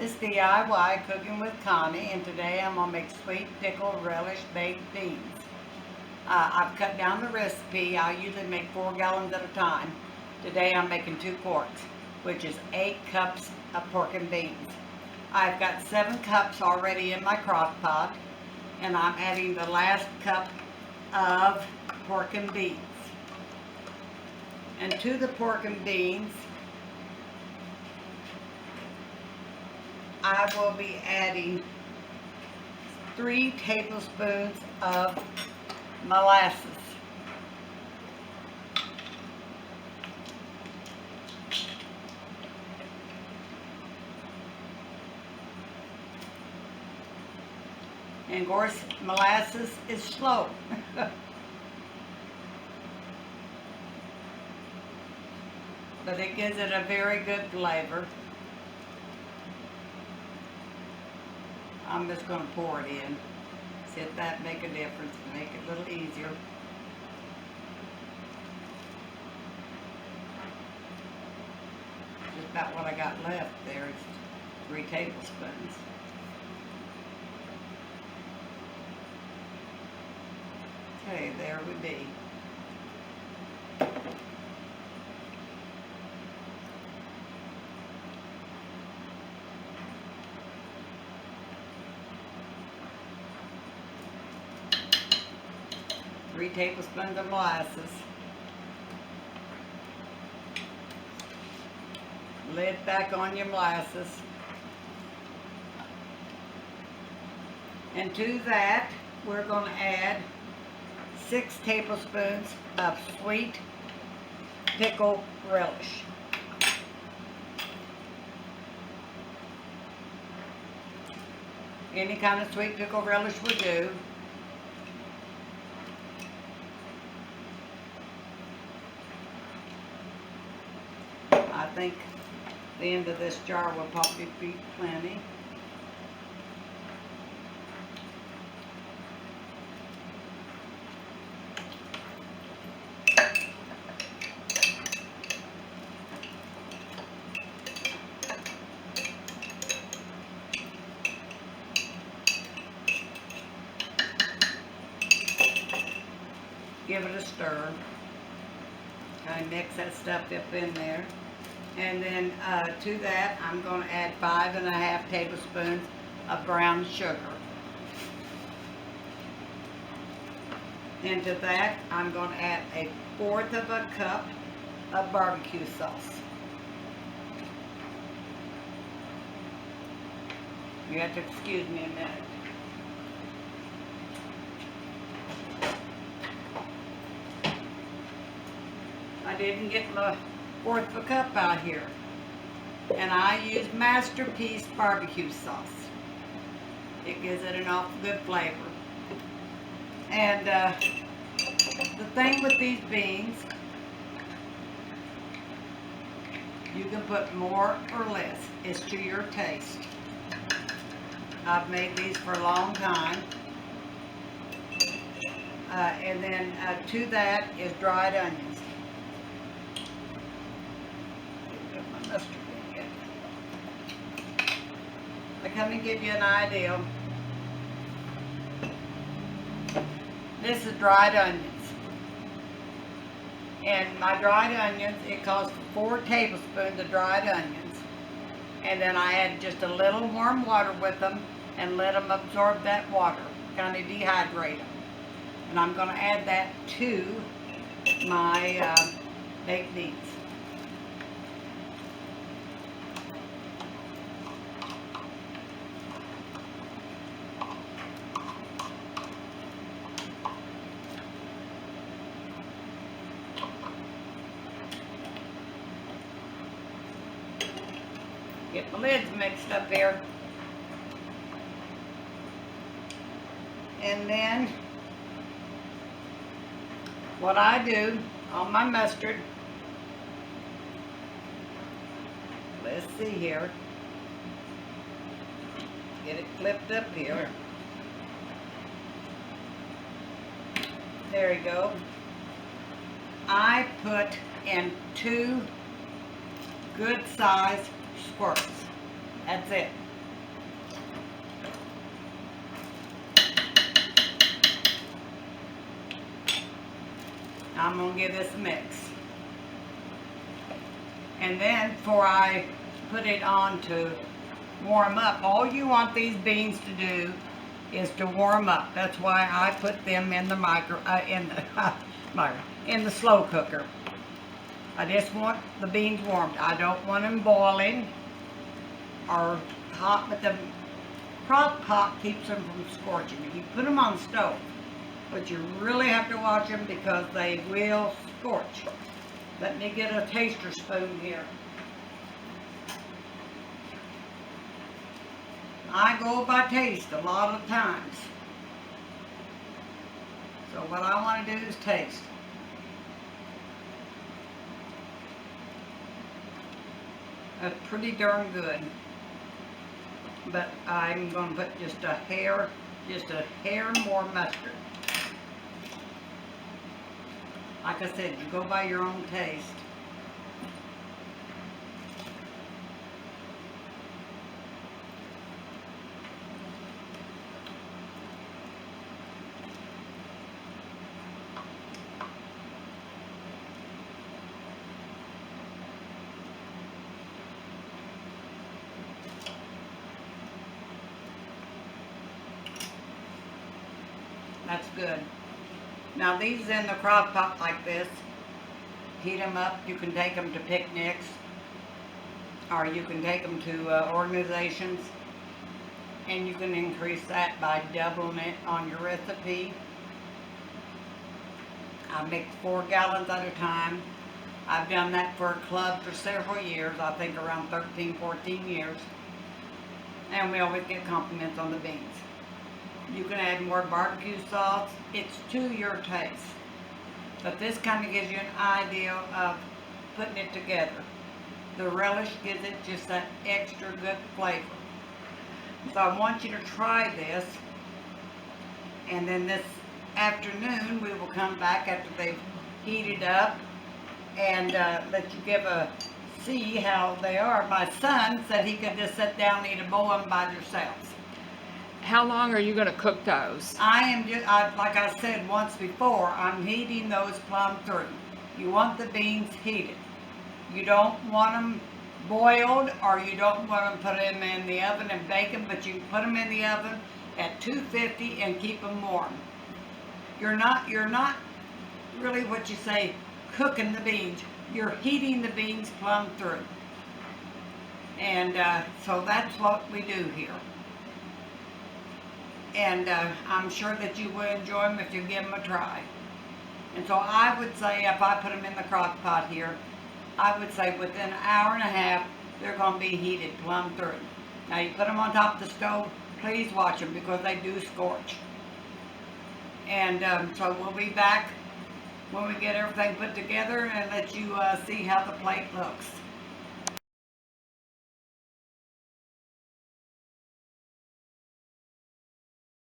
This DIY Cooking with Connie, and today I'm going to make sweet pickle relish baked beans. I've cut down the recipe. I usually make 4 gallons at a time. Today I'm making 2 quarts, which is 8 cups of pork and beans. I've got 7 cups already in my crock pot, and I'm adding the last cup of pork and beans. And to the pork and beans, I will be adding 3 tablespoons of molasses. And of course, molasses is slow. But it gives it a very good flavor. I'm just going to pour it in. See if that make a difference, make it a little easier. Just about what I got left there is 3 tablespoons. Okay, there we be. Three tablespoons of molasses. Lid back on your molasses. And to that, we're going to add 6 tablespoons of sweet pickle relish. Any kind of sweet pickle relish will do. I think the end of this jar will probably be plenty. Give it a stir. Kind of mix that stuff up in there. And then to that, I'm going to add 5½ tablespoons of brown sugar. And to that, I'm going to add 1/4 cup of barbecue sauce. You have to excuse me a minute. I didn't get my 1/4 cup out here, and I use Masterpiece barbecue sauce. It gives it an awful good flavor. And the thing with these beans, you can put more or less. It's to your taste. I've made these for a long time. And then to that is dried onions. I come and give you an idea. This is dried onions. And my dried onions, it calls for 4 tablespoons of dried onions. And then I add just a little warm water with them and let them absorb that water, kind of dehydrate them. And I'm going to add that to my baked beans. Get my lids mixed up here. And then what I do on my mustard, let's see here. Get it flipped up here. There you go. I put in 2 good sized squirts. That's it. I'm going to give this a mix. And then before I put it on to warm up, all you want these beans to do is to warm up. That's why I put them in the in the slow cooker. I just want the beans warmed. I don't want them boiling or hot, but the crock pot keeps them from scorching. If you put them on the stove, but you really have to watch them because they will scorch. Let me get a taster spoon here. I go by taste a lot of times. So what I want to do is taste. That's pretty darn good. But I'm going to put just a hair more mustard. Like I said, you go by your own taste. That's good. Now these in the crock pot like this, heat them up. You can take them to picnics, or you can take them to organizations, and you can increase that by doubling it on your recipe. I make 4 gallons at a time. I've done that for a club for several years, I think around 13, 14 years, and we always get compliments on the beans. You can add more barbecue sauce. It's to your taste. But this kind of gives you an idea of putting it together. The relish gives it just that extra good flavor. So I want you to try this. And then this afternoon we will come back after they've heated up and let you see how they are. My son said he could just sit down and eat a bowl of them by themselves. How long are you going to cook those? Like I said once before, I'm heating those plumb through. You want the beans heated. You don't want them boiled, or you don't want to put them in the oven and bake them, but you can put them in the oven at 250 and keep them warm. You're not really what you say cooking the beans. You're heating the beans plumb through. And so that's what we do here. And I'm sure that you will enjoy them if you give them a try. And so I would say if I put them in the crock pot here, I would say within an hour and a half, they're going to be heated plumb through. Now you put them on top of the stove, please watch them because they do scorch. And so we'll be back when we get everything put together and let you see how the plate looks.